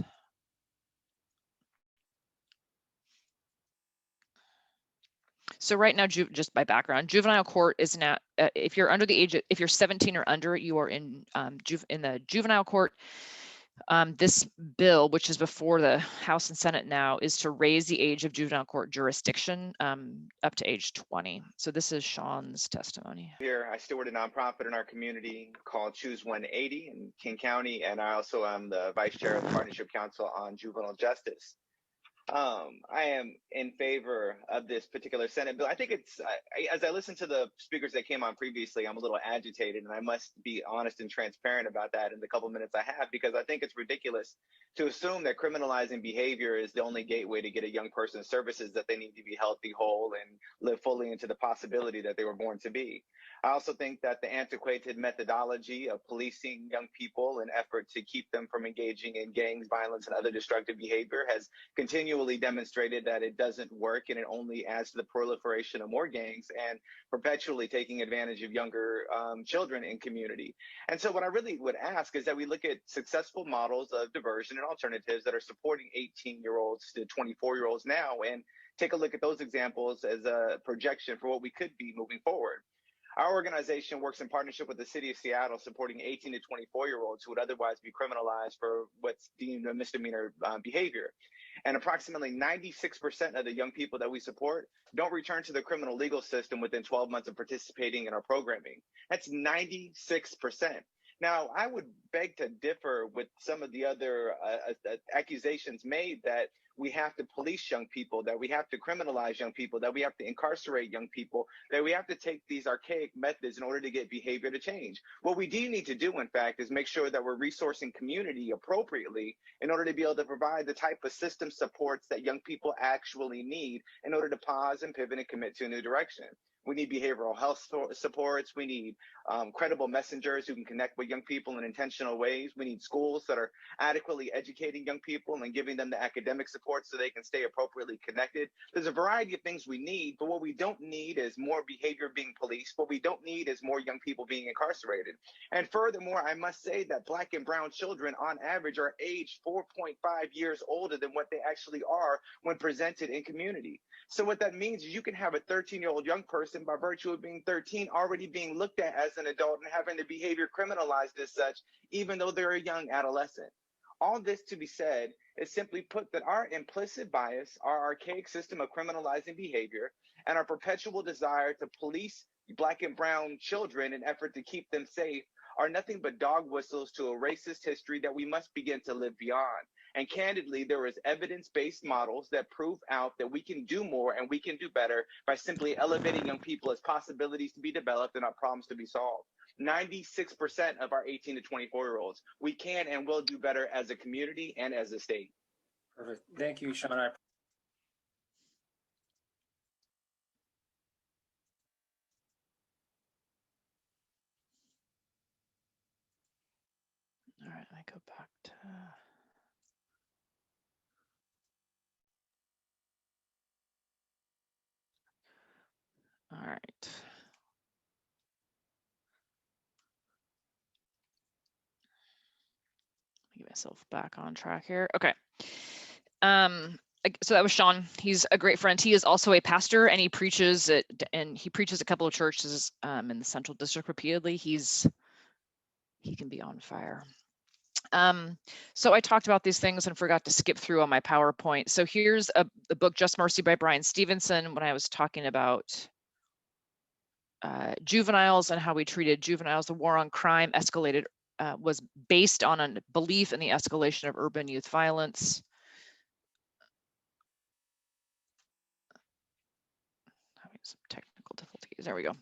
So right now, just by background, juvenile court is now, if you're under the age of, if you're 17 or under, you are in the juvenile court. This bill, which is before the House and Senate now, is to raise the age of juvenile court jurisdiction up to age 20. So this is Sean's testimony. Here, I steward a nonprofit in our community called Choose 180 in King County, and I also am the vice chair of the Partnership Council on Juvenile Justice. I am in favor of this particular Senate bill. I think it's, as I listen to the speakers that came on previously, I'm a little agitated, and I must be honest and transparent about that in the couple minutes I have, because I think it's ridiculous to assume that criminalizing behavior is the only gateway to get a young person services that they need to be healthy, whole, and live fully into the possibility that they were born to be. I also think that the antiquated methodology of policing young people in effort to keep them from engaging in gangs, violence, and other destructive behavior has continually demonstrated that it doesn't work, and it only adds to the proliferation of more gangs and perpetually taking advantage of younger children in community. And so what I really would ask is that we look at successful models of diversion and alternatives that are supporting 18-year-olds to 24-year-olds now, and take a look at those examples as a projection for what we could be moving forward. Our organization works in partnership with the city of Seattle, supporting 18 to 24-year-olds who would otherwise be criminalized for what's deemed a misdemeanor behavior. And approximately 96% of the young people that we support don't return to the criminal legal system within 12 months of participating in our programming. That's 96%. Now, I would beg to differ with some of the other accusations made that we have to police young people, that we have to criminalize young people, that we have to incarcerate young people, that we have to take these archaic methods in order to get behavior to change. What we do need to do, in fact, is make sure that we're resourcing community appropriately in order to be able to provide the type of system supports that young people actually need in order to pause and pivot and commit to a new direction. We need behavioral health supports. We need credible messengers who can connect with young people in intentional ways. We need schools that are adequately educating young people and giving them the academic support so they can stay appropriately connected. There's a variety of things we need, but what we don't need is more behavior being policed. What we don't need is more young people being incarcerated. And furthermore, I must say that Black and brown children on average are aged 4.5 years older than what they actually are when presented in community. So what that means is you can have a 13-year-old young person, by virtue of being 13, already being looked at as an adult and having the behavior criminalized as such, even though they're a young adolescent. All this to be said is simply put that our implicit bias, our archaic system of criminalizing behavior, and our perpetual desire to police Black and brown children in effort to keep them safe are nothing but dog whistles to a racist history that we must begin to live beyond. And candidly, there is evidence-based models that prove out that we can do more and we can do better by simply elevating young people as possibilities to be developed and not problems to be solved. 96% of our 18 to 24-year-olds, we can and will do better as a community and as a state. Perfect. Thank you, Sean. All right, I go back to. All right. Get myself back on track here. Okay. So that was Sean. He's a great friend. He is also a pastor, and he preaches at a couple of churches in the Central District repeatedly. He can be on fire. So I talked about these things and forgot to skip through on my PowerPoint. So here's the book Just Mercy by Brian Stevenson. When I was talking about juveniles and how we treated juveniles, the war on crime escalated, was based on a belief in the escalation of urban youth violence. Having some technical difficulties. There we go.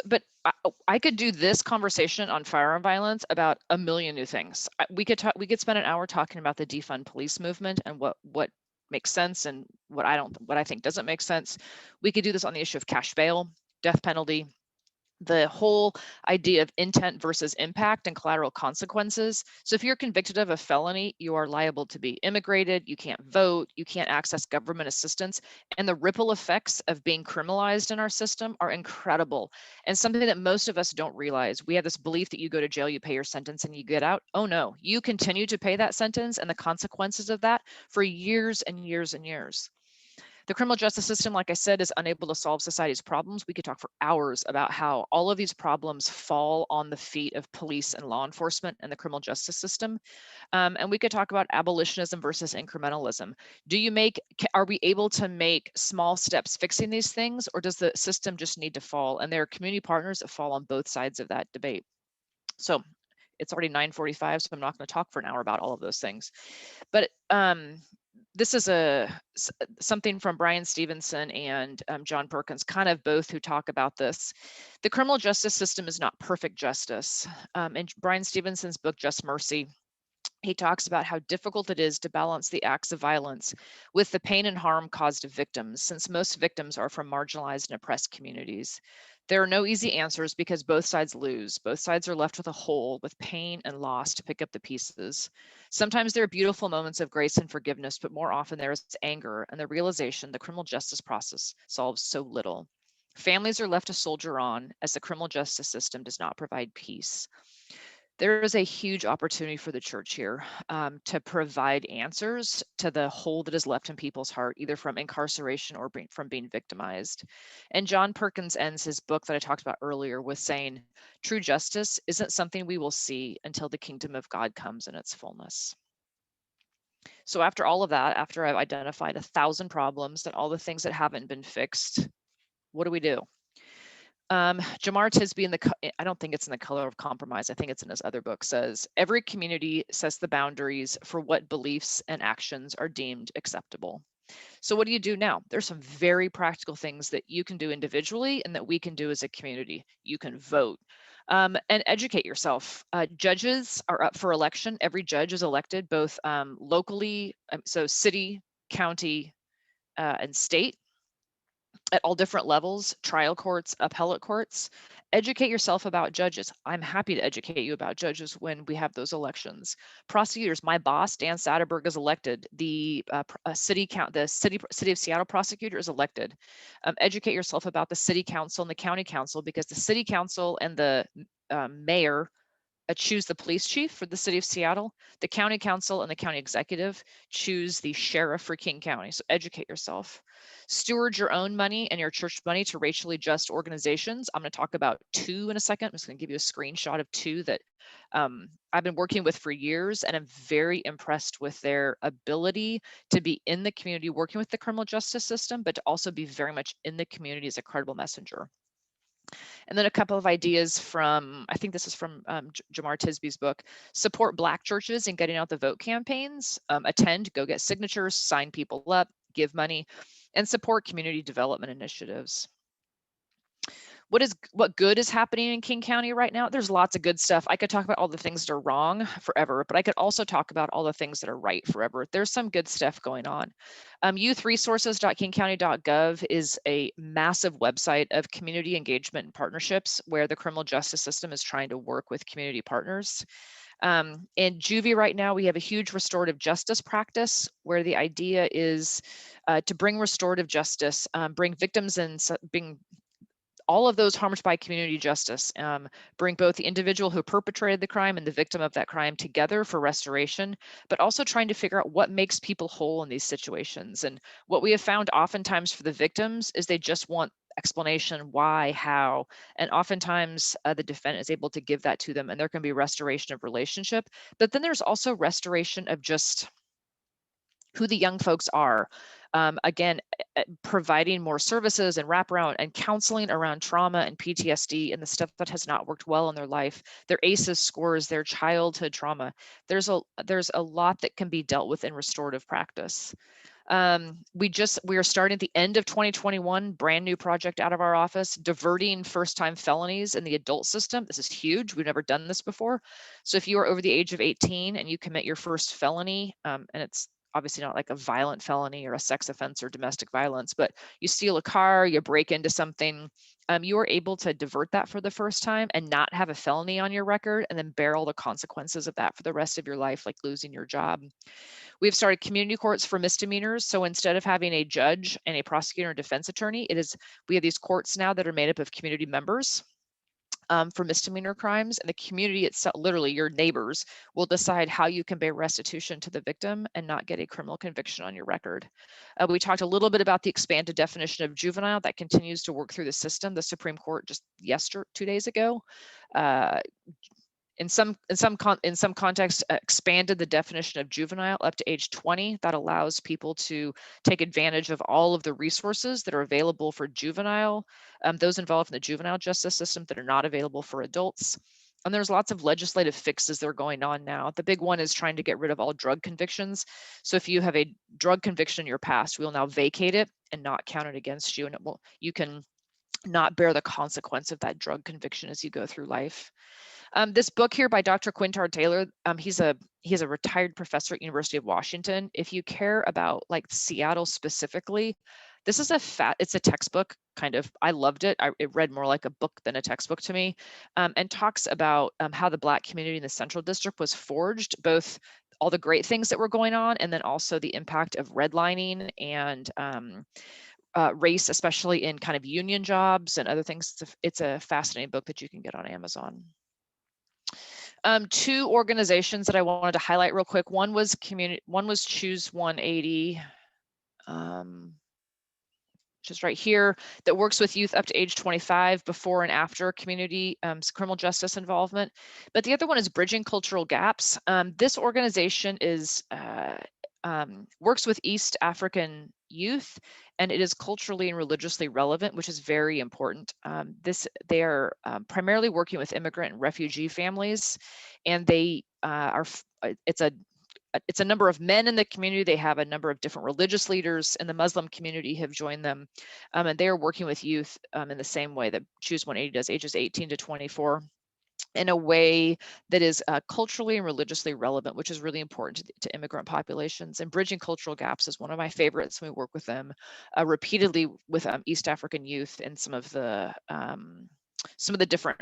But I could do this conversation on firearm violence about a million new things. We could spend an hour talking about the defund police movement and what makes sense and what I think doesn't make sense. We could do this on the issue of cash bail, death penalty, the whole idea of intent versus impact and collateral consequences. So if you're convicted of a felony, you are liable to be immigrated, you can't vote, you can't access government assistance, and the ripple effects of being criminalized in our system are incredible, and something that most of us don't realize. We have this belief that you go to jail, you pay your sentence, and you get out. Oh no, you continue to pay that sentence and the consequences of that for years and years and years. The criminal justice system, like I said, is unable to solve society's problems. We could talk for hours about how all of these problems fall on the feet of police and law enforcement and the criminal justice system. And we could talk about abolitionism versus incrementalism. Are we able to make small steps fixing these things, or does the system just need to fall? And there are community partners that fall on both sides of that debate. So it's already 9:45, so I'm not going to talk for an hour about all of those things. But this is something from Brian Stevenson and John Perkins, kind of both, who talk about this. The criminal justice system is not perfect justice. In Brian Stevenson's book, Just Mercy, he talks about how difficult it is to balance the acts of violence with the pain and harm caused to victims, since most victims are from marginalized and oppressed communities. There are no easy answers because both sides lose. Both sides are left with a hole, with pain and loss to pick up the pieces. Sometimes there are beautiful moments of grace and forgiveness, but more often there is anger and the realization the criminal justice process solves so little. Families are left to soldier on as the criminal justice system does not provide peace. There is a huge opportunity for the church here to provide answers to the hole that is left in people's heart, either from incarceration or from being victimized. And John Perkins ends his book that I talked about earlier with saying, true justice isn't something we will see until the kingdom of God comes in its fullness. So after all of that, after I've identified 1,000 problems and all the things that haven't been fixed, what do we do? Jamar Tisby I don't think it's in The Color of Compromise, I think it's in his other book, says, every community sets the boundaries for what beliefs and actions are deemed acceptable. So what do you do now? There's some very practical things that you can do individually and that we can do as a community. You can vote and educate yourself. Judges are up for election. Every judge is elected both locally, so city, county, and state, at all different levels, trial courts, appellate courts. Educate yourself about judges. I'm happy to educate you about judges when we have those elections. Prosecutors, my boss, Dan Satterberg, is elected. The city of Seattle prosecutor is elected. Educate yourself about the city council and the county council, because the city council and the mayor choose the police chief for the city of Seattle. The county council and the county executive choose the sheriff for King County. So educate yourself. Steward your own money and your church money to racially just organizations. I'm going to talk about 2 in a second. I'm just going to give you a screenshot of 2 that I've been working with for years, and I'm very impressed with their ability to be in the community working with the criminal justice system, but to also be very much in the community as a credible messenger. And then a couple of ideas from, I think this is from Jamar Tisby's book, support Black churches in getting out the vote campaigns, attend, go get signatures, sign people up, give money, and support community development initiatives. What good is happening in King County right now? There's lots of good stuff. I could talk about all the things that are wrong forever, but I could also talk about all the things that are right forever. There's some good stuff going on. Youthresources.kingcounty.gov is a massive website of community engagement and partnerships where the criminal justice system is trying to work with community partners. In Juvie right now, we have a huge restorative justice practice where the idea is to bring restorative justice, bring victims and bring all of those harmed by community justice, bring both the individual who perpetrated the crime and the victim of that crime together for restoration, but also trying to figure out what makes people whole in these situations. And what we have found oftentimes for the victims is they just want explanation, why, how, and oftentimes the defendant is able to give that to them, and there can be restoration of relationship. But then there's also restoration of just who the young folks are. Again, providing more services and wraparound and counseling around trauma and PTSD and the stuff that has not worked well in their life, their ACEs scores, their childhood trauma. There's a lot that can be dealt with in restorative practice. We are starting at the end of 2021, brand new project out of our office, diverting first-time felonies in the adult system. This is huge. We've never done this before. So if you are over the age of 18 and you commit your first felony, and it's obviously not like a violent felony or a sex offense or domestic violence, but you steal a car, you break into something, you are able to divert that for the first time and not have a felony on your record, and then bear all the consequences of that for the rest of your life, like losing your job. We've started community courts for misdemeanors. So instead of having a judge and a prosecutor and defense attorney, we have these courts now that are made up of community members. For misdemeanor crimes, and the community itself, literally your neighbors, will decide how you can pay restitution to the victim and not get a criminal conviction on your record. We talked a little bit about the expanded definition of juvenile that continues to work through the system. The Supreme Court just 2 days ago, in some context, expanded the definition of juvenile up to age 20. That allows people to take advantage of all of the resources that are available for juvenile, those involved in the juvenile justice system that are not available for adults. And there's lots of legislative fixes that are going on now. The big one is trying to get rid of all drug convictions. So if you have a drug conviction in your past, we'll now vacate it and not count it against you. And you can not bear the consequence of that drug conviction as you go through life. This book here by Dr. Karissa Taylor, he's a retired professor at University of Washington. If you care about like Seattle specifically, this is it's a textbook kind of. I loved it. It read more like a book than a textbook to me, and talks about how the Black community in the Central District was forged, both all the great things that were going on, and then also the impact of redlining and race, especially in kind of union jobs and other things. It's a fascinating book that you can get on Amazon. Two organizations that I wanted to highlight real quick. One was Choose 180, which is right here, that works with youth up to age 25 before and after community criminal justice involvement. But the other one is Bridging Cultural Gaps. This organization works with East African youth, and it is culturally and religiously relevant, which is very important. They are primarily working with immigrant and refugee families, and it's a number of men in the community. They have a number of different religious leaders in the Muslim community have joined them, and they are working with youth in the same way that Choose 180 does, ages 18 to 24. In a way that is culturally and religiously relevant, which is really important to immigrant populations. And Bridging Cultural Gaps is one of my favorites. We work with them repeatedly with East African youth and some of the different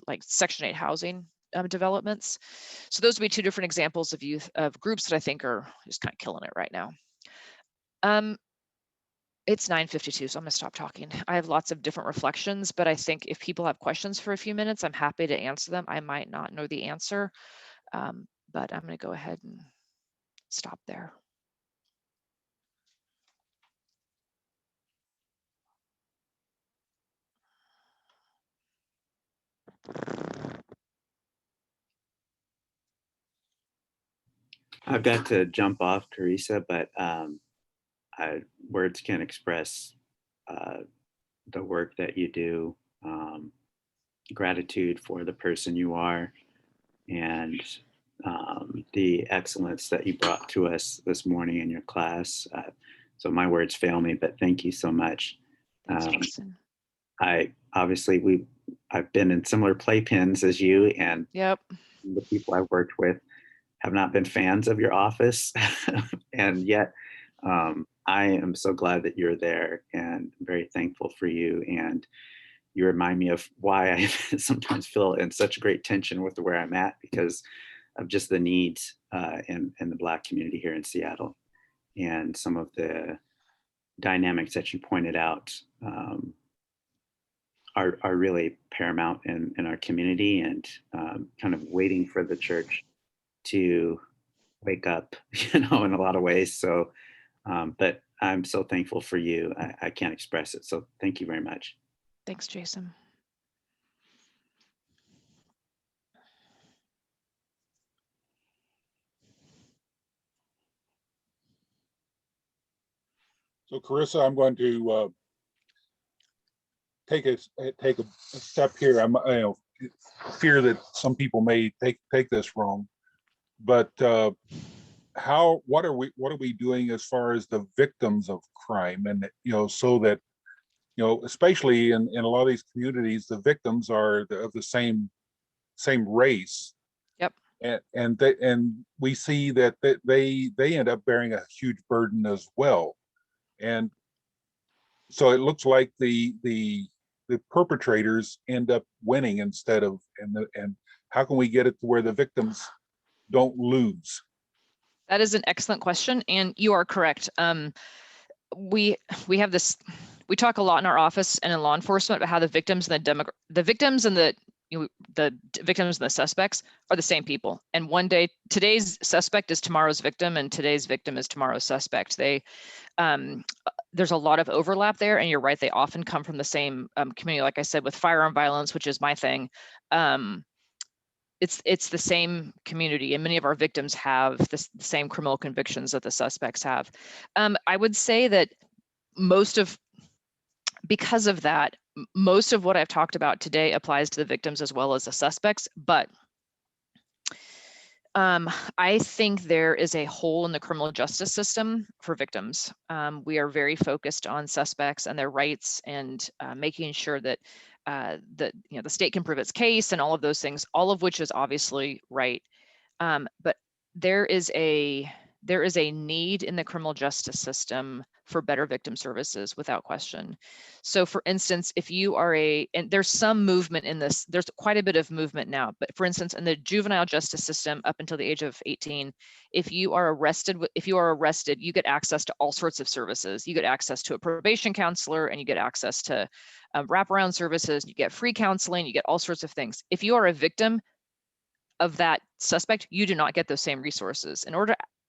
like Section 8 housing developments. So those would be two different examples of groups that I think are just kind of killing it right now. It's 9:52, so I'm gonna stop talking. I have lots of different reflections, but I think if people have questions for a few minutes, I'm happy to answer them. I might not know the answer, but I'm gonna go ahead and stop there. I've got to jump off, Karissa, but words can't express the work that you do, gratitude for the person you are, and the excellence that you brought to us this morning in your class. So my words fail me, but thank you so much. I've been in similar playpens as you, and yep, the people I've worked with have not been fans of your office, and yet I am so glad that you're there, and very thankful for you. And you remind me of why I sometimes feel in such great tension with where I'm at, because of just the needs in the Black community here in Seattle, and some of the dynamics that you pointed out are really paramount in our community, and kind of waiting for the church to wake up, in a lot of ways. So, but I'm so thankful for you. I can't express it. So thank you very much. Thanks, Jason. So Karissa, I'm going to take a step here. I'm fear that some people may take this wrong, but what are we doing as far as the victims of crime, and so that especially in a lot of these communities, the victims are of the same race. Yep. And we see that they end up bearing a huge burden as well. And so it looks like the perpetrators end up winning instead of, and how can we get it to where the victims don't lose? That is an excellent question, and you are correct. We have this. We talk a lot in our office and in law enforcement about how the victims and the victims and the victims and the suspects are the same people. And one day, today's suspect is tomorrow's victim, and today's victim is tomorrow's suspect. There's a lot of overlap there, and you're right, they often come from the same community. Like I said, with firearm violence, which is my thing, it's the same community, and many of our victims have the same criminal convictions that the suspects have. I would say that because of that, most of what I've talked about today applies to the victims as well as the suspects, but I think there is a hole in the criminal justice system for victims. We are very focused on suspects and their rights and making sure that the state can prove its case and all of those things, all of which is obviously right. But there is a need in the criminal justice system for better victim services without question. So for instance, if you are and there's some movement in this, there's quite a bit of movement now, but for instance, in the juvenile justice system up until the age of 18, if you are arrested, you get access to all sorts of services. You get access to a probation counselor and you get access to wraparound services, you get free counseling, you get all sorts of things. If you are a victim of that suspect, you do not get those same resources.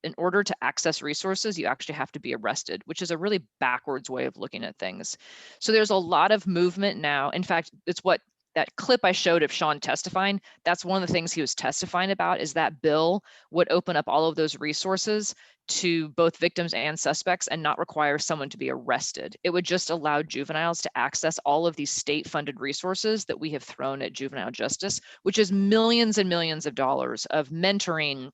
In order to access resources, you actually have to be arrested, which is a really backwards way of looking at things. So there's a lot of movement now. In fact, it's what that clip I showed of Sean testifying, that's one of the things he was testifying about, is that bill would open up all of those resources to both victims and suspects and not require someone to be arrested. It would just allow juveniles to access all of these state-funded resources that we have thrown at juvenile justice, which is millions and millions of dollars of mentoring,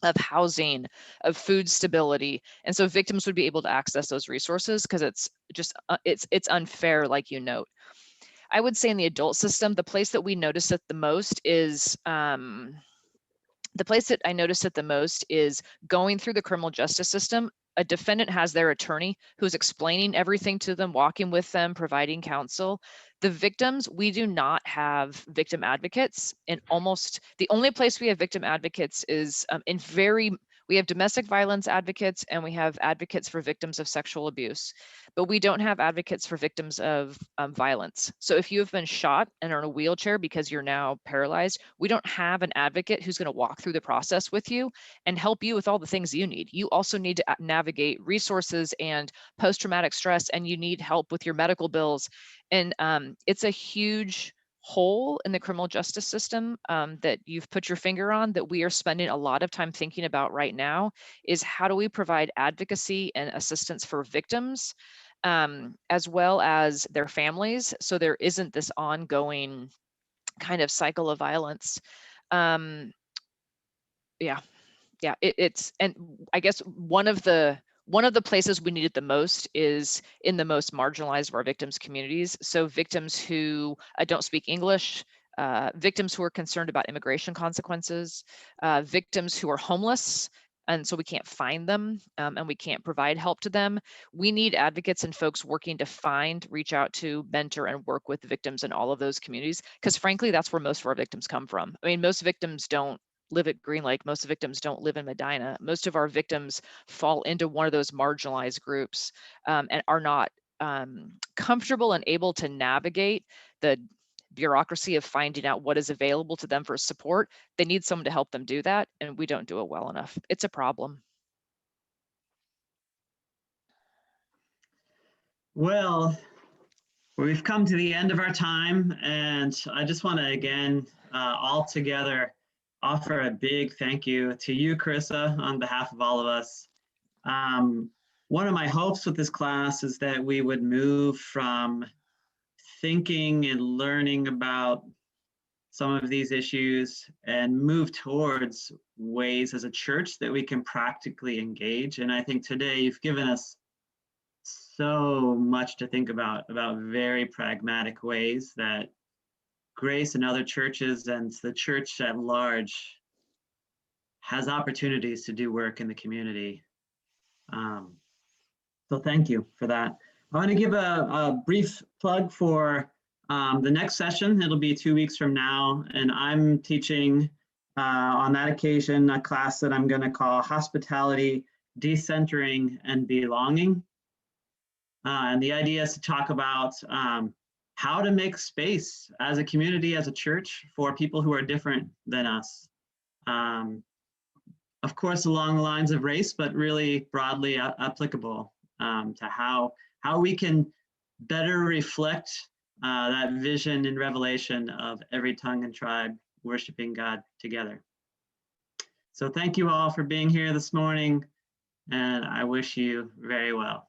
of housing, of food stability. And so victims would be able to access those resources because it's just, it's unfair, like you note. I would say in the adult system, the place that we notice it the most is, the place that I notice it the most is going through the criminal justice system. A defendant has their attorney who's explaining everything to them, walking with them, providing counsel. The victims, we do not have victim advocates. And almost the only place we have victim advocates is we have domestic violence advocates and we have advocates for victims of sexual abuse, but we don't have advocates for victims of violence. So if you have been shot and are in a wheelchair because you're now paralyzed, we don't have an advocate who's going to walk through the process with you and help you with all the things you need. You also need to navigate resources and post-traumatic stress, and you need help with your medical bills. And it's a huge hole in the criminal justice system that you've put your finger on, that we are spending a lot of time thinking about right now, is how do we provide advocacy and assistance for victims as well as their families, so there isn't this ongoing kind of cycle of violence. It's, and I guess one of the places we need it the most is in the most marginalized of our victims' communities. So victims who don't speak English, victims who are concerned about immigration consequences, victims who are homeless, and so we can't find them and we can't provide help to them. We need advocates and folks working to find, reach out to, mentor, and work with victims in all of those communities, because frankly, that's where most of our victims come from. I mean, most victims don't live at Green Lake. Most victims don't live in Medina. Most of our victims fall into one of those marginalized groups and are not comfortable and able to navigate the bureaucracy of finding out what is available to them for support. They need someone to help them do that, and we don't do it well enough. It's a problem. Well, we've come to the end of our time, and I just want to again, all together, offer a big thank you to you, Karissa, on behalf of all of us. One of my hopes with this class is that we would move from thinking and learning about some of these issues and move towards ways as a church that we can practically engage. And I think today you've given us so much to think about very pragmatic ways that Grace and other churches and the church at large has opportunities to do work in the community. So thank you for that. I want to give a brief plug for the next session. It'll be 2 weeks from now, and I'm teaching on that occasion a class that I'm going to call Hospitality, Decentering, and Belonging. And the idea is to talk about how to make space as a community, as a church, for people who are different than us. Of course, along the lines of race, but really broadly applicable to how we can better reflect that vision and revelation of every tongue and tribe worshiping God together. So thank you all for being here this morning, and I wish you very well.